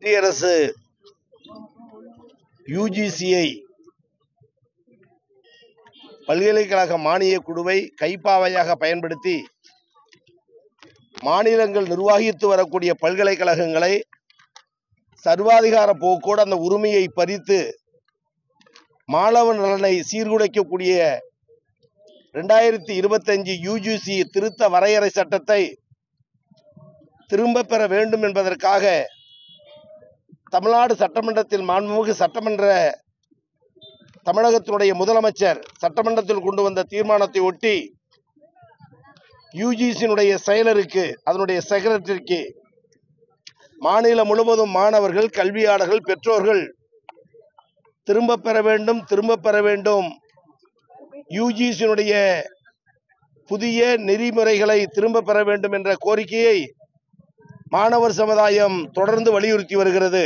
மத்திய அரசு யுஜிசியை பல்கலைக்கழக மானிய குழுவை கைப்பாவையாக பயன்படுத்தி மாநிலங்கள் நிர்வகித்து வரக்கூடிய பல்கலைக்கழகங்களை சர்வாதிகார போக்கோடு அந்த உரிமையை பறித்து மாணவ நலனை சீர்குலைக்கக்கூடிய 2025 யுஜிசி திருத்த வரையறை சட்டத்தை திரும்ப பெற வேண்டும் என்பதற்காக தமிழ்நாடு சட்டமன்றத்தில் மாண்புமிகு சட்டமன்ற தமிழகத்தினுடைய முதலமைச்சர் சட்டமன்றத்தில் கொண்டு வந்த தீர்மானத்தை ஒட்டி யுஜிசியினுடைய செயலருக்கு அதனுடைய செக்ரட்டரிக்கு மாநிலம் முழுவதும் மாணவர்கள் கல்வியாளர்கள் பெற்றோர்கள் திரும்ப பெற வேண்டும் யுஜிசியினுடைய புதிய நெறிமுறைகளை திரும்ப பெற வேண்டும் என்ற கோரிக்கையை மாணவர் சமுதாயம் தொடர்ந்து வலியுறுத்தி வருகிறது.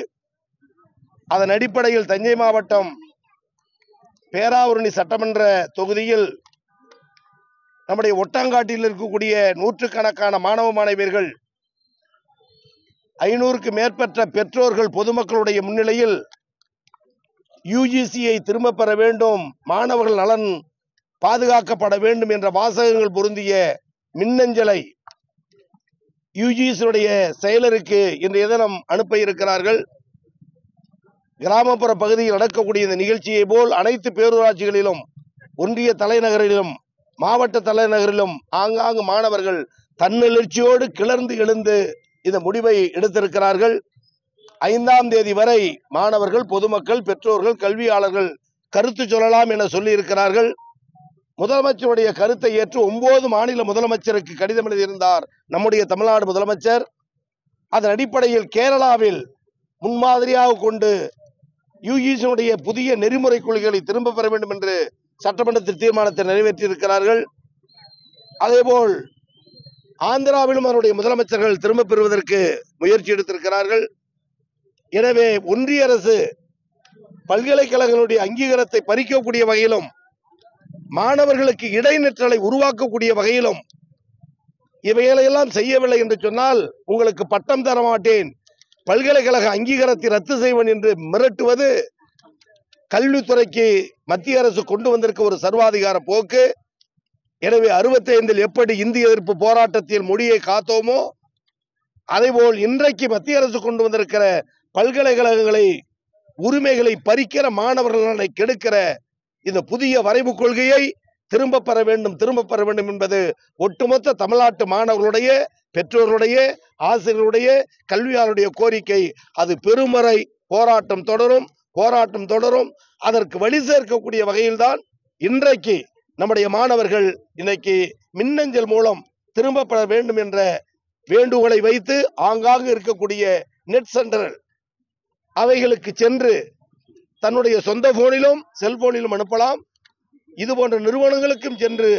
அதன் அடிப்படையில் தஞ்சை மாவட்டம் பேராவூரணி சட்டமன்ற தொகுதியில் நம்முடைய ஒட்டாங்காட்டில் இருக்கக்கூடிய நூற்றுக்கணக்கான மாணவ மாணவியர்கள் 500க்கு மேற்பட்ட பெற்றோர்கள் பொதுமக்களுடைய முன்னிலையில் யுஜிசியை திரும்ப பெற வேண்டும், மாணவர்கள் நலன் பாதுகாக்கப்பட வேண்டும் என்ற வாசகங்கள் பொருந்திய மின்னஞ்சலை யுஜிசியுடைய செயலருக்கு இன்றைய தினம் அனுப்ப இருக்கிறார்கள். கிராமப்புற பகுதியில் நடக்கக்கூடிய இந்த நிகழ்ச்சியை போல் அனைத்து பேரூராட்சிகளிலும் ஒன்றிய தலைநகரிலும் மாவட்ட தலைநகரிலும் ஆங்காங்கு மாணவர்கள் தன்னெழுச்சியோடு கிளர்ந்து எழுந்து இந்த முடிவை எடுத்திருக்கிறார்கள். 5ஆம் தேதி வரை மாணவர்கள் பொதுமக்கள் பெற்றோர்கள் கல்வியாளர்கள் கருத்து சொல்லலாம் என சொல்லி இருக்கிறார்கள். முதலமைச்சருடைய கருத்தை ஏற்று 9 மாநில முதலமைச்சருக்கு கடிதம் எழுதியிருந்தார் நம்முடைய தமிழ்நாடு முதலமைச்சர். அதன் அடிப்படையில் கேரளாவில் முன்மாதிரியாக கொண்டு யுஜிசியினுடைய புதிய நெறிமுறை கொள்கைகளை திரும்ப பெற வேண்டும் என்று சட்டமன்றத்தில் தீர்மானத்தை நிறைவேற்றியிருக்கிறார்கள். அதேபோல் ஆந்திராவிலும் அவருடைய முதலமைச்சர்கள் திரும்ப பெறுவதற்கு முயற்சி எடுத்திருக்கிறார்கள். எனவே ஒன்றிய அரசு பல்கலைக்கழகங்களுடைய அங்கீகாரத்தை பறிக்கக்கூடிய வகையிலும் மாணவர்களுக்கு இடைநிற்றலை உருவாக்கக்கூடிய வகையிலும் இவைகளையெல்லாம் செய்யவில்லை என்று சொன்னால் உங்களுக்கு பட்டம் தர மாட்டேன், பல்கலைக்கழக அங்கீகாரத்தை ரத்து செய்வேன் என்று மிரட்டுவது கல்வித்துறைக்கு மத்திய அரசு கொண்டு வந்திருக்க ஒரு சர்வாதிகார போக்கு. எனவே 65 எப்படி இந்திய எதிர்ப்பு போராட்டத்தில் மொழியை காத்தோமோ அதேபோல் இன்றைக்கு மத்திய அரசு கொண்டு வந்திருக்கிற பல்கலைக்கழகங்களை உரிமைகளை பறிக்கிற மாணவர்களை கெடுக்கிற இந்த புதிய வரைவு கொள்கையை திரும்ப பெற வேண்டும் என்பது ஒட்டுமொத்த தமிழ்நாட்டு மாணவர்களுடைய பெற்றோர்களுடைய ஆசிரியர்களுடைய கல்வியாளருடைய கோரிக்கை. அது பெருமறை போராட்டம் தொடரும். அதற்கு வழி சேர்க்கக்கூடிய வகையில்தான் இன்றைக்கு நம்முடைய மாணவர்கள் இன்னைக்கு மின்னஞ்சல் மூலம் திரும்ப பெற வேண்டும் என்ற வேண்டுகோளை வைத்து ஆங்காங்கு இருக்கக்கூடிய நெட் சென்டர் அவைகளுக்கு சென்று தன்னுடைய சொந்த போனிலும் செல்போனிலும் அனுப்பலாம். இது போன்ற நிறுவனங்களுக்கும் சென்று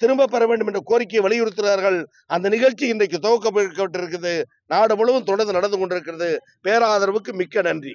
திரும்ப பெற வேண்டும் என்ற கோரிக்கையை வலியுறுத்துகிறார்கள். அந்த நிகழ்ச்சி இன்றைக்கு துவக்கப்பட்டிருக்கிறது. நாடு முழுவதும் தொடர்ந்து நடந்து கொண்டிருக்கிறது. பேராதரவுக்கு மிக்க நன்றி.